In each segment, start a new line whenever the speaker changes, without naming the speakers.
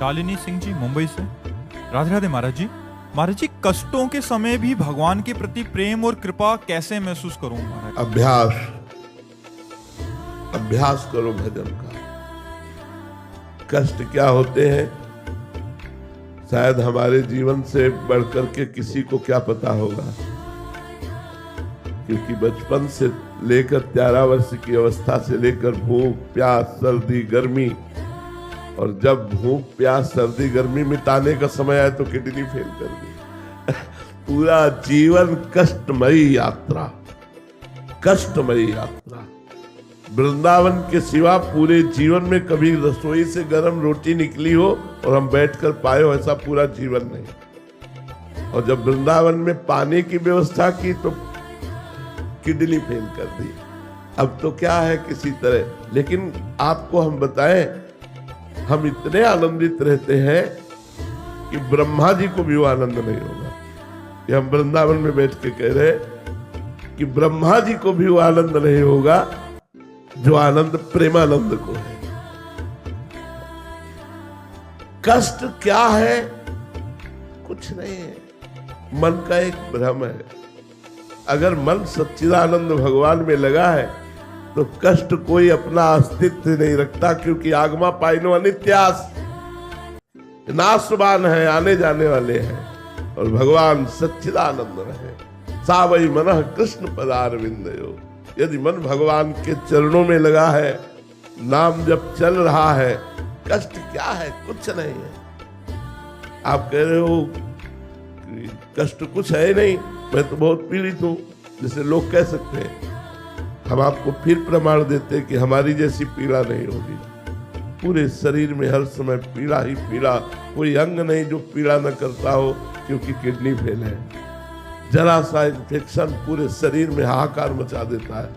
शालिनी सिंह जी, मुंबई से। राधे राधे महाराज जी। महाराज जी, कष्टों के समय भी भगवान के प्रति प्रेम और कृपा कैसे महसूस करूं महाराज?
अभ्यास करो भजन का। कष्ट क्या होते हैं शायद हमारे जीवन से बढ़कर के किसी को क्या पता होगा, क्योंकि बचपन से लेकर 13 वर्ष की अवस्था से लेकर भूख प्यास सर्दी गर्मी, और जब भूख प्यास सर्दी गर्मी मिटाने का समय आए तो किडनी फेल कर दी। पूरा जीवन कष्टमयी यात्रा, कष्टमयी यात्रा। वृंदावन के सिवा पूरे जीवन में कभी रसोई से गर्म रोटी निकली हो और हम बैठकर पाए हो, ऐसा पूरा जीवन नहीं। और जब वृंदावन में पानी की व्यवस्था की तो किडनी फेल कर दी। अब तो क्या है किसी तरह, लेकिन आपको हम बताएं, हम इतने आनंदित रहते हैं कि ब्रह्मा जी को भी वो आनंद नहीं होगा। ये हम वृंदावन में बैठ के कह रहे कि ब्रह्मा जी को भी वो आनंद नहीं होगा जो आनंद प्रेमानंद को है। कष्ट क्या है? कुछ नहीं है, मन का एक भ्रम है। अगर मन सच्चिदानंद भगवान में लगा है तो कष्ट कोई अपना अस्तित्व नहीं रखता, क्योंकि आगमा पाइनो अनित्यास, नाशवान है, आने जाने वाले हैं। और भगवान सच्चिदानंद रहे। सावई मनः कृष्ण पदारविंदयो। यदि मन भगवान के चरणों में लगा है, नाम जब चल रहा है, कष्ट क्या है? कुछ नहीं है। आप कह रहे हो कष्ट कुछ है नहीं, मैं तो बहुत पीड़ित हूं, जैसे लोग कह सकते हैं। हम आपको फिर प्रमाण देते कि हमारी जैसी पीड़ा नहीं होगी। पूरे शरीर में हर समय पीड़ा ही पीड़ा, कोई अंग नहीं जो पीड़ा न करता हो, क्योंकि किडनी फेल है। जरा सा इन्फेक्शन पूरे शरीर में हाहाकार मचा देता है।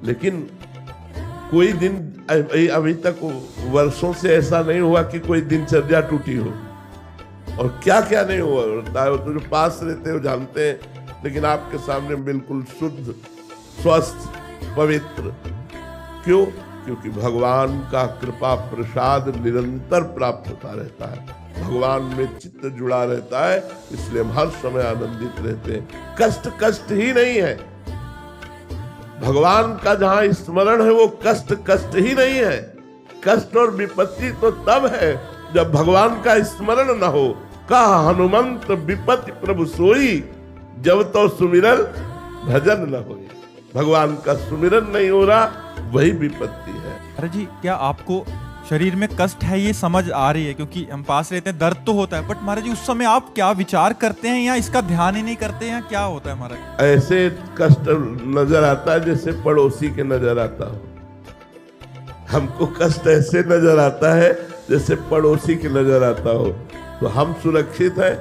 लेकिन कोई दिन अभी तक वर्षों से ऐसा नहीं हुआ कि कोई दिनचर्या टूटी हो। और क्या क्या नहीं हुआ होता है, तो जो पास रहते हो जानते हैं। लेकिन आपके सामने बिल्कुल शुद्ध स्वस्थ पवित्र। क्यों? क्योंकि भगवान का कृपा प्रसाद निरंतर प्राप्त होता रहता है, भगवान में चित्त जुड़ा रहता है, इसलिए हम हर समय आनंदित रहते हैं। कष्ट कष्ट ही नहीं है। भगवान का जहां स्मरण है वो कष्ट कष्ट ही नहीं है। कष्ट और विपत्ति तो तब है जब भगवान का स्मरण न हो। कहा हनुमंत विपत्ति प्रभु सोई, जब तो सुमिरन भजन न होई। भगवान का सुमिरन नहीं हो रहा, वही विपत्ति है।
अरे जी, क्या आपको शरीर में कष्ट है ये समझ आ रही है? क्योंकि हम पास रहते हैं, दर्द तो होता है, बट महाराज जी उस समय आप क्या विचार करते हैं, या इसका ध्यान ही नहीं करते हैं, क्या होता है महाराज?
ऐसे कष्ट नजर आता है जैसे पड़ोसी के नजर आता हो। हमको कष्ट ऐसे नजर आता है जैसे पड़ोसी के नजर आता हो। तो हम सुरक्षित हैं,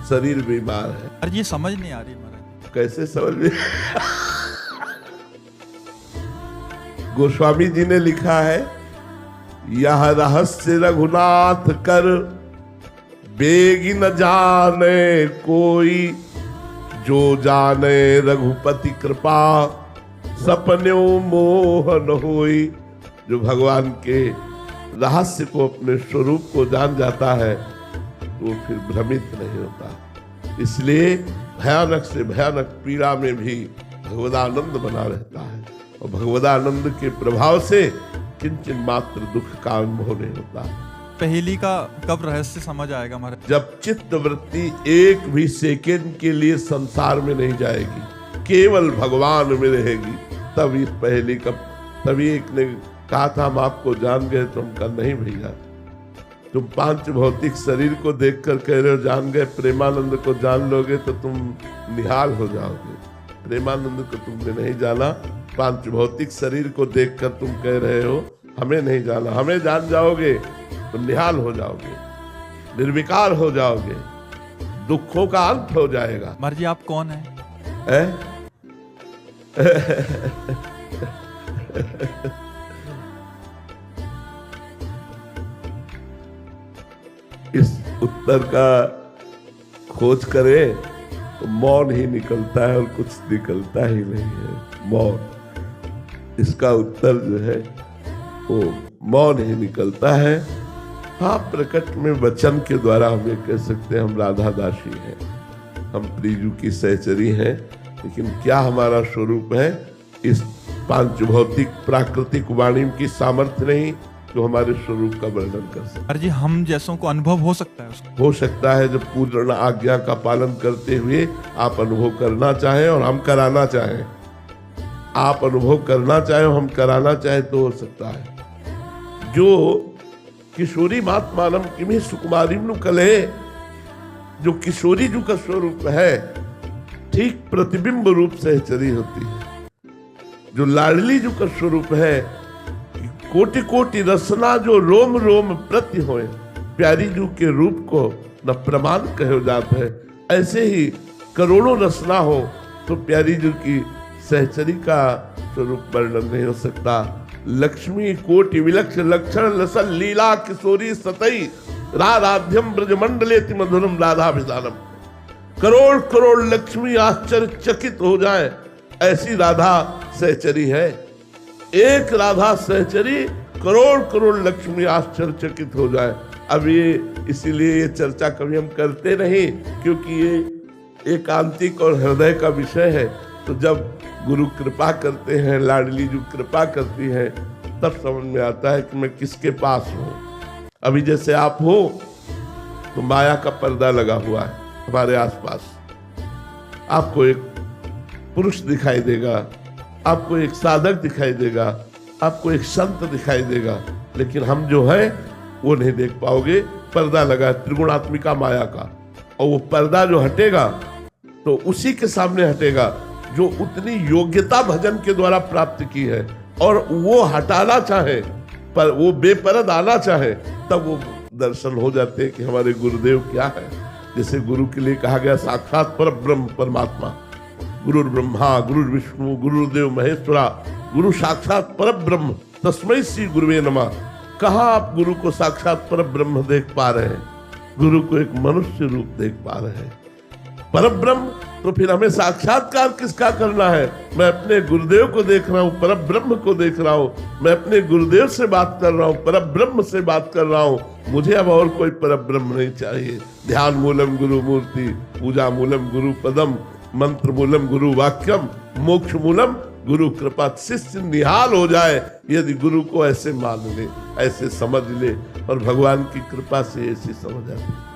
शरीर बीमार है।
अरे ये समझ नहीं आ रही महाराज।
कैसे समझ में? गोस्वामी जी ने लिखा है, यह रहस्य रघुनाथ कर बेगी न जाने कोई, जो जाने रघुपति कृपा सपन्यों मोहन होई। जो भगवान के रहस्य को, अपने स्वरूप को जान जाता है तो वो फिर भ्रमित नहीं होता। इसलिए भयानक से भयानक पीड़ा में भी भगवदानंद बना रहता है। और भगवदानंद के प्रभाव से किंचन मात्र दुख का अनुभव नहीं होता।
पहेली का कब रहस्य समझ आएगा महाराज?
जब चित्त वृत्ति एक भी सेकेंड के लिए संसार में नहीं जाएगी, केवल भगवान में रहेगी, तब इस पहेली का। तभी एक ने कहा था हम आपको जान गए, तो हम कहा नहीं भैया, तुम 5 भौतिक शरीर को देखकर कह रहे हो जान गए, प्रेमानंद को जान लोगे तो तुम निहाल हो जाओगे। प्रेमानंद को तुमने नहीं जाना, 5 भौतिक शरीर को देखकर तुम कह रहे हो हमें नहीं जाना। हमें जान जाओगे तो निहाल हो जाओगे, निर्विकार हो जाओगे, दुखों का अंत हो जाएगा।
महाराज जी आप कौन है?
इस उत्तर का खोज करें तो मौन ही निकलता है और कुछ निकलता ही नहीं है। मौन, इसका उत्तर जो है वो मौन ही निकलता है। हाँ, प्रकट में वचन के द्वारा हम ये कह सकते हैं हम राधा दासी हैं, हम प्रियजू की सहचरी हैं, लेकिन क्या हमारा स्वरूप है? इस पांच भौतिक प्राकृतिक वाणी की सामर्थ्य नहीं जो हमारे स्वरूप का वर्णन कर सकते।
महाराज जी, हम जैसों को अनुभव हो सकता है उसका?
हो सकता है, जब पूर्ण आज्ञा का पालन करते हुए आप अनुभव करना चाहें और हम कराना चाहें। आप अनुभव करना चाहें और हम कराना चाहें तो हो सकता है। जो किशोरी मात्मानम किमी सुकुमारिम कले, जो किशोरी जी का स्वरूप है ठीक प्रतिबिंब रूप सहचरी होती है। जो लाडली जी का स्वरूप है कोटि कोटि रसना जो रोम रोम प्रति होए, प्यारी जू के रूप को न प्रमाण कहो जात है। ऐसे ही करोड़ों रसना हो तो प्यारी जू की सहचरी का स्वरूप वर्णन नहीं हो सकता। लक्ष्मी कोटि विलक्ष लक्षण लसन लीला किशोरी सतई राधाध्यम ब्रजमंडलेति मधुरम राधा विधानम। करोड़ करोड़ लक्ष्मी आश्चर्यचकित हो जाए ऐसी राधा सहचरी है। एक राधा सहचरी करोड़ करोड़ लक्ष्मी आश्चर्यचकित हो जाए। अब ये इसीलिए ये चर्चा कभी हम करते नहीं, क्योंकि ये एकांतिक और हृदय का विषय है। तो जब गुरु कृपा करते हैं, लाडली जो कृपा करती है, तब समझ में आता है कि मैं किसके पास हूँ। अभी जैसे आप हो तो माया का पर्दा लगा हुआ है हमारे आसपास। आपको एक पुरुष दिखाई देगा, आपको एक साधक दिखाई देगा, आपको एक संत दिखाई देगा, लेकिन हम जो है वो नहीं देख पाओगे। पर्दा लगा त्रिगुणात्मिका माया का, और वो पर्दा जो हटेगा तो उसी के सामने हटेगा जो उतनी योग्यता भजन के द्वारा प्राप्त की है, और वो हटाना चाहे पर वो बेपरद आना चाहे, तब वो दर्शन हो जाते हैं कि हमारे गुरुदेव क्या है। जैसे गुरु के लिए कहा गया साक्षात पर ब्रह्म परमात्मा, गुरु ब्रह्मा गुरु विष्णु गुरुदेव महेश्वरा, गुरु साक्षात पर ब्रह्म तस्मै श्री गुरुवे नमः। कहाँ आप गुरु को साक्षात पर ब्रह्म देख पा रहे हैं? गुरु को एक मनुष्य रूप देख पा रहे हैं। पर ब्रह्म, तो फिर हमें साक्षात्कार किसका करना है? मैं अपने गुरुदेव को देख रहा हूँ, पर ब्रह्म को देख रहा हूँ, मैं अपने गुरुदेव से बात कर रहा हूँ, पर ब्रह्म से बात कर रहा हूँ। मुझे अब और कोई पर ब्रह्म नहीं चाहिए। ध्यान मूलम गुरु मूर्ति, पूजा मूलम गुरु पदम, मंत्र मूलम गुरु वाक्यम, मोक्ष मूलम गुरु कृपा। शिष्य निहाल हो जाए यदि गुरु को ऐसे मान ले, ऐसे समझ ले, और भगवान की कृपा से ऐसी समझ आती है।